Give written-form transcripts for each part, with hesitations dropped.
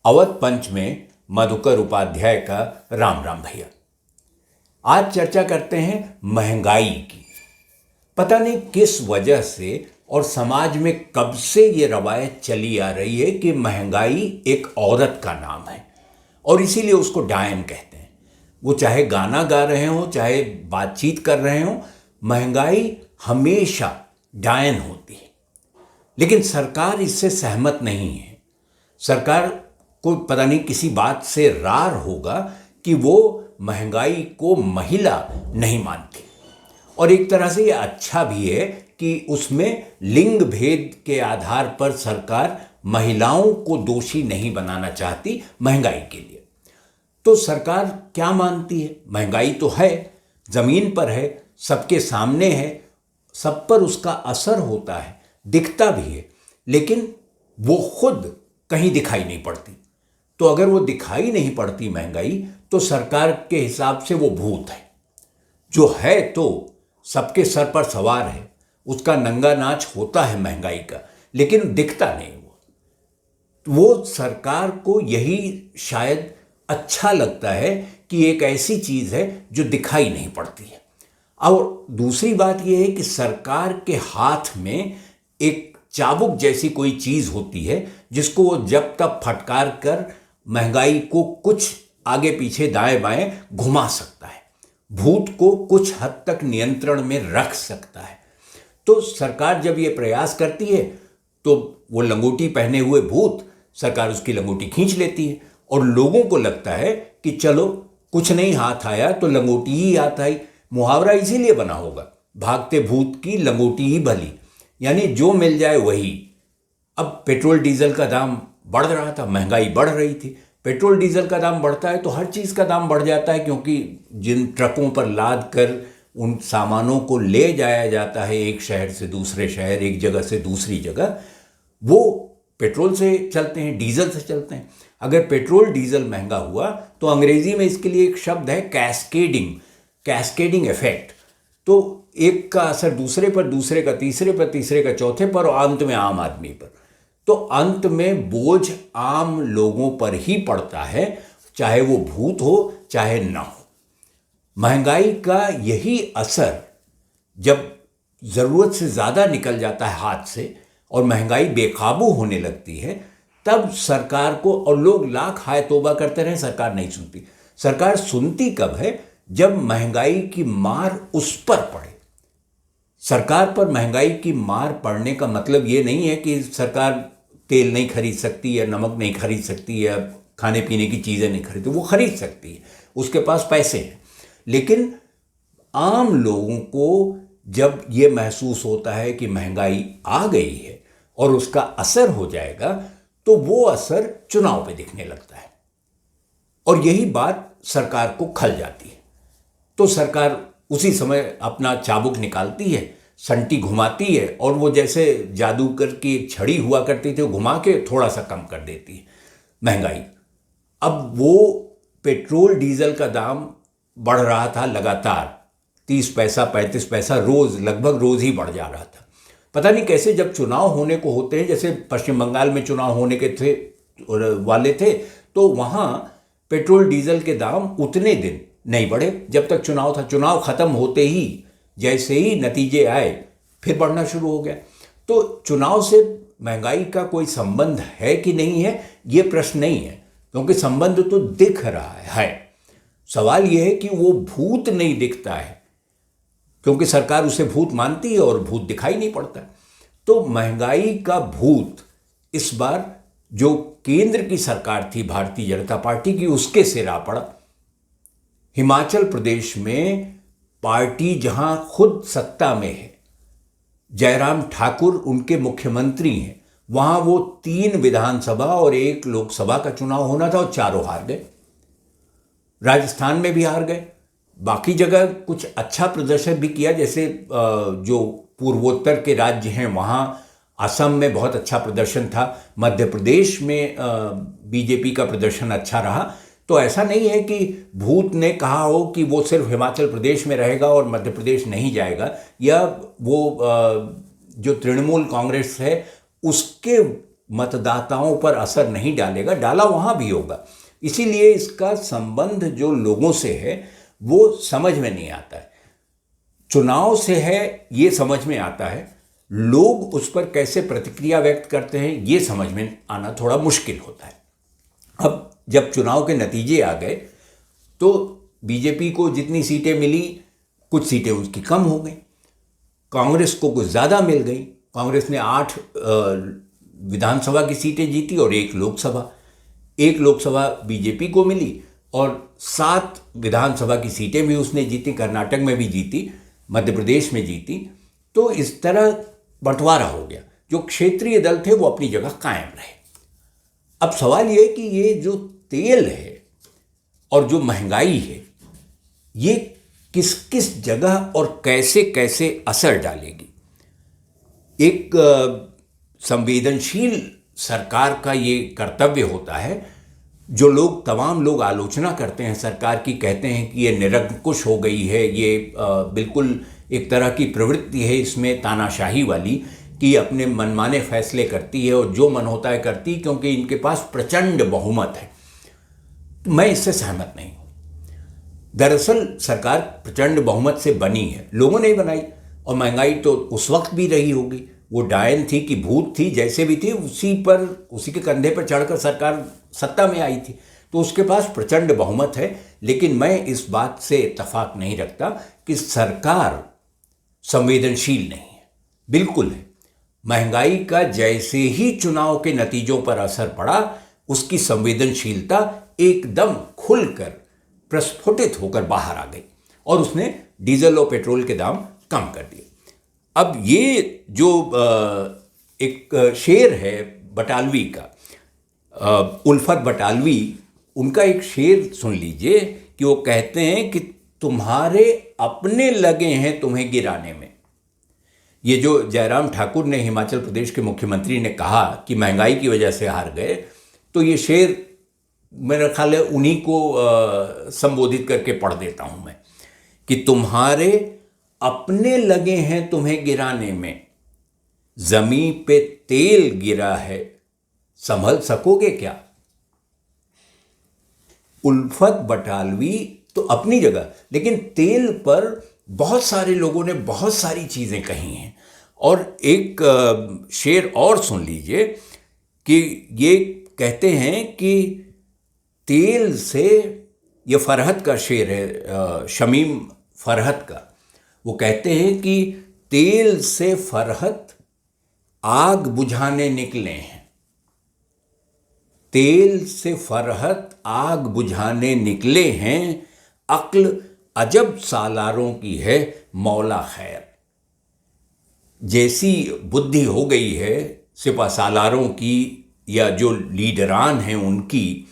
अवध पंच में मधुकर उपाध्याय का राम राम भैया। आज चर्चा करते हैं महंगाई की। पता नहीं किस वजह से और समाज में कब से ये रवायत चली आ रही है कि महंगाई एक औरत का नाम है और इसीलिए उसको डायन कहते हैं। वो चाहे गाना गा रहे हो चाहे बातचीत कर रहे हो, महंगाई हमेशा डायन होती है। लेकिन सरकार इससे सहमत नहीं है। सरकार को पता नहीं किसी बात से रार होगा कि वो महंगाई को महिला नहीं मानती। और एक तरह से ये अच्छा भी है कि उसमें लिंग भेद के आधार पर सरकार महिलाओं को दोषी नहीं बनाना चाहती महंगाई के लिए। तो सरकार क्या मानती है? महंगाई तो है, ज़मीन पर है, सबके सामने है, सब पर उसका असर होता है, दिखता भी है, लेकिन वो खुद कहीं दिखाई नहीं पड़ती। तो अगर वो दिखाई नहीं पड़ती महंगाई, तो सरकार के हिसाब से वो भूत है। जो है तो सबके सर पर सवार है, उसका नंगा नाच होता है महंगाई का, लेकिन दिखता नहीं। वो सरकार को यही शायद अच्छा लगता है कि एक ऐसी चीज़ है जो दिखाई नहीं पड़ती है। और दूसरी बात यह है कि सरकार के हाथ में एक चाबुक जैसी कोई चीज़ होती है जिसको वो जब तक फटकार कर महंगाई को कुछ आगे पीछे दाएं बाएं घुमा सकता है, भूत को कुछ हद तक नियंत्रण में रख सकता है। तो सरकार जब ये प्रयास करती है तो वो लंगोटी पहने हुए भूत, सरकार उसकी लंगोटी खींच लेती है और लोगों को लगता है कि चलो कुछ नहीं हाथ आया तो लंगोटी ही हाथ आई। मुहावरा इसीलिए बना होगा, भागते भूत की लंगोटी ही भली, यानी जो मिल जाए वही। अब पेट्रोल डीजल का दाम बढ़ रहा था, महंगाई बढ़ रही थी। पेट्रोल डीजल का दाम बढ़ता है तो हर चीज़ का दाम बढ़ जाता है, क्योंकि जिन ट्रकों पर लाद कर उन सामानों को ले जाया जाता है एक शहर से दूसरे शहर, एक जगह से दूसरी जगह, वो पेट्रोल से चलते हैं, डीजल से चलते हैं। अगर पेट्रोल डीजल महंगा हुआ तो अंग्रेजी में इसके लिए एक शब्द है कैस्केडिंग इफेक्ट। तो एक का असर दूसरे पर, दूसरे का तीसरे पर, तीसरे का चौथे पर और अंत में आम आदमी पर। तो अंत में बोझ आम लोगों पर ही पड़ता है, चाहे वो भूत हो चाहे ना हो। महंगाई का यही असर जब ज़रूरत से ज़्यादा निकल जाता है हाथ से और महंगाई बेकाबू होने लगती है, तब सरकार को, और लोग लाख हाय तौबा करते रहे, सरकार नहीं सुनती। सरकार सुनती कब है? जब महंगाई की मार उस पर पड़े। सरकार पर महंगाई की मार पड़ने का मतलब ये नहीं है कि सरकार तेल नहीं खरीद सकती या नमक नहीं खरीद सकती या खाने पीने की चीज़ें नहीं खरीदती। वो खरीद सकती है, उसके पास पैसे हैं। लेकिन आम लोगों को जब ये महसूस होता है कि महंगाई आ गई है और उसका असर हो जाएगा, तो वो असर चुनाव पे दिखने लगता है और यही बात सरकार को खल जाती है। तो सरकार उसी समय अपना चाबुक निकालती है, संटी घुमाती है और वो जैसे जादूगर की एक छड़ी हुआ करती थी, वो घुमा के थोड़ा सा कम कर देती है महंगाई। अब वो पेट्रोल डीजल का दाम बढ़ रहा था लगातार, 30 पैसा 35 पैसा रोज़, लगभग रोज़ ही बढ़ जा रहा था। पता नहीं कैसे जब चुनाव होने को होते हैं, जैसे पश्चिम बंगाल में चुनाव होने के वाले थे, तो वहाँ पेट्रोल डीजल के दाम उतने दिन नहीं बढ़े जब तक चुनाव था। चुनाव ख़त्म होते ही जैसे ही नतीजे आए फिर बढ़ना शुरू हो गया। तो चुनाव से महंगाई का कोई संबंध है कि नहीं है, ये प्रश्न नहीं है, क्योंकि संबंध तो दिख रहा है। सवाल यह है कि वो भूत नहीं दिखता है, क्योंकि सरकार उसे भूत मानती है और भूत दिखाई नहीं पड़ता। तो महंगाई का भूत इस बार जो केंद्र की सरकार थी भारतीय जनता पार्टी की, उसके सिर आ पड़ा। हिमाचल प्रदेश में पार्टी जहां खुद सत्ता में है, जयराम ठाकुर उनके मुख्यमंत्री हैं, वहां वो 3 विधानसभा और 1 लोकसभा का चुनाव होना था और चारों हार गए। राजस्थान में भी हार गए, बाकी जगह कुछ अच्छा प्रदर्शन भी किया, जैसे जो पूर्वोत्तर के राज्य हैं वहाँ असम में बहुत अच्छा प्रदर्शन था, मध्य प्रदेश में बीजेपी का प्रदर्शन अच्छा रहा। तो ऐसा नहीं है कि भूत ने कहा हो कि वो सिर्फ हिमाचल प्रदेश में रहेगा और मध्य प्रदेश नहीं जाएगा, या वो जो तृणमूल कांग्रेस है उसके मतदाताओं पर असर नहीं डालेगा, डाला वहाँ भी होगा। इसीलिए इसका संबंध जो लोगों से है वो समझ में नहीं आता है, चुनाव से है ये समझ में आता है, लोग उस पर कैसे प्रतिक्रिया व्यक्त करते हैं ये समझ में आना थोड़ा मुश्किल होता है। अब जब चुनाव के नतीजे आ गए तो बीजेपी को जितनी सीटें मिली, कुछ सीटें उसकी कम हो गई, कांग्रेस को कुछ ज़्यादा मिल गई। कांग्रेस ने 8 विधानसभा की सीटें जीती और 1 लोकसभा। 1 लोकसभा बीजेपी को मिली और 7 विधानसभा की सीटें भी उसने जीती, कर्नाटक में भी जीती, मध्य प्रदेश में जीती। तो इस तरह बंटवारा हो गया। जो क्षेत्रीय दल थे वो अपनी जगह कायम रहे। अब सवाल ये है कि ये जो तेल है और जो महंगाई है ये किस किस जगह और कैसे कैसे असर डालेगी। एक संवेदनशील सरकार का ये कर्तव्य होता है। जो लोग तमाम लोग आलोचना करते हैं सरकार की, कहते हैं कि ये निरंकुश हो गई है, ये बिल्कुल एक तरह की प्रवृत्ति है इसमें तानाशाही वाली कि अपने मनमाने फैसले करती है और जो मन होता है करती, क्योंकि इनके पास प्रचंड बहुमत है। तो मैं इससे सहमत नहीं हूँ। दरअसल सरकार प्रचंड बहुमत से बनी है, लोगों ने ही बनाई। और महंगाई तो उस वक्त भी रही होगी, वो डायन थी कि भूत थी, जैसे भी थी उसी के कंधे पर चढ़कर सरकार सत्ता में आई थी। तो उसके पास प्रचंड बहुमत है। लेकिन मैं इस बात से इत्तेफाक नहीं रखता कि सरकार संवेदनशील नहीं है, बिल्कुल है। महंगाई का जैसे ही चुनाव के नतीजों पर असर पड़ा, उसकी संवेदनशीलता एकदम खुलकर प्रस्फुटित होकर बाहर आ गई और उसने डीजल और पेट्रोल के दाम कम कर दिए। अब ये जो एक शेर है बटालवी का, उल्फत बटालवी, उनका एक शेर सुन लीजिए कि वो कहते हैं कि तुम्हारे अपने लगे हैं तुम्हें गिराने में। ये जो जयराम ठाकुर ने, हिमाचल प्रदेश के मुख्यमंत्री ने कहा कि महंगाई की वजह से हार गए, तो ये शेर मेरा ख्याल है उन्हीं को संबोधित करके पढ़ देता हूं मैं कि तुम्हारे अपने लगे हैं तुम्हें गिराने में, जमीन पे तेल गिरा है, संभल सकोगे क्या। उल्फत बटालवी तो अपनी जगह, लेकिन तेल पर बहुत सारे लोगों ने बहुत सारी चीज़ें कही हैं। और एक शेर और सुन लीजिए कि ये कहते हैं कि तेल से, ये फरहत का शेर है, शमीम फरहत का, वो कहते हैं कि तेल से फरहत आग बुझाने निकले हैं, तेल से फरहत आग बुझाने निकले हैं, अक्ल अजब सालारों की है मौला खैर। जैसी बुद्धि हो गई है सिपा सालारों की या जो लीडरान हैं उनकी,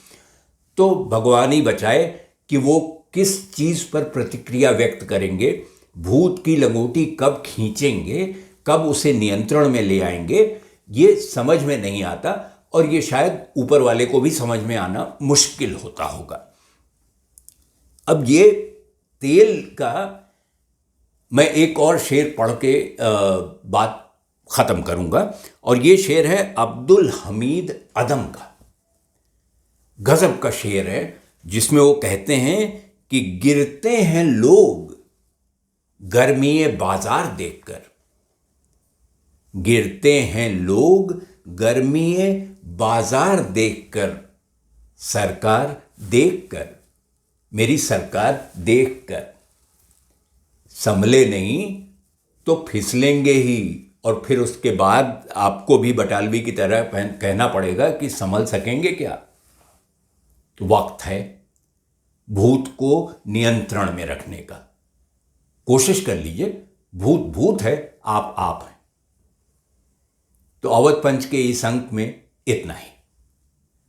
तो भगवान ही बचाए कि वो किस चीज़ पर प्रतिक्रिया व्यक्त करेंगे, भूत की लंगोटी कब खींचेंगे, कब उसे नियंत्रण में ले आएंगे, ये समझ में नहीं आता। और ये शायद ऊपर वाले को भी समझ में आना मुश्किल होता होगा। अब ये तेल का मैं एक और शेर पढ़ के बात ख़त्म करूंगा, और ये शेर है अब्दुल हमीद अदम का, गज़ब का शेर है, जिसमें वो कहते हैं कि गिरते हैं लोग गर्मीए बाजार देखकर, गिरते हैं लोग गर्मीए बाजार देखकर, सरकार देखकर, मेरी सरकार देखकर, संभले नहीं तो फिसलेंगे ही। और फिर उसके बाद आपको भी बटालवी की तरह कहना पड़ेगा कि संभल सकेंगे क्या। तो वक्त है भूत को नियंत्रण में रखने का। कोशिश कर लीजिए, भूत भूत है, आप हैं। तो अवध पंच के इस अंक में इतना ही।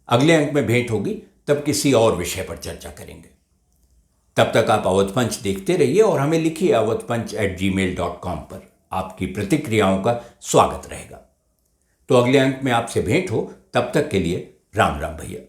अगले अंक में भेंट होगी, तब किसी और विषय पर चर्चा करेंगे। तब तक आप अवध पंच देखते रहिए और हमें लिखिए awadhpanch@gmail.com पर। आपकी प्रतिक्रियाओं का स्वागत रहेगा। तो अगले अंक में आपसे भेंट हो, तब तक के लिए राम राम भैया।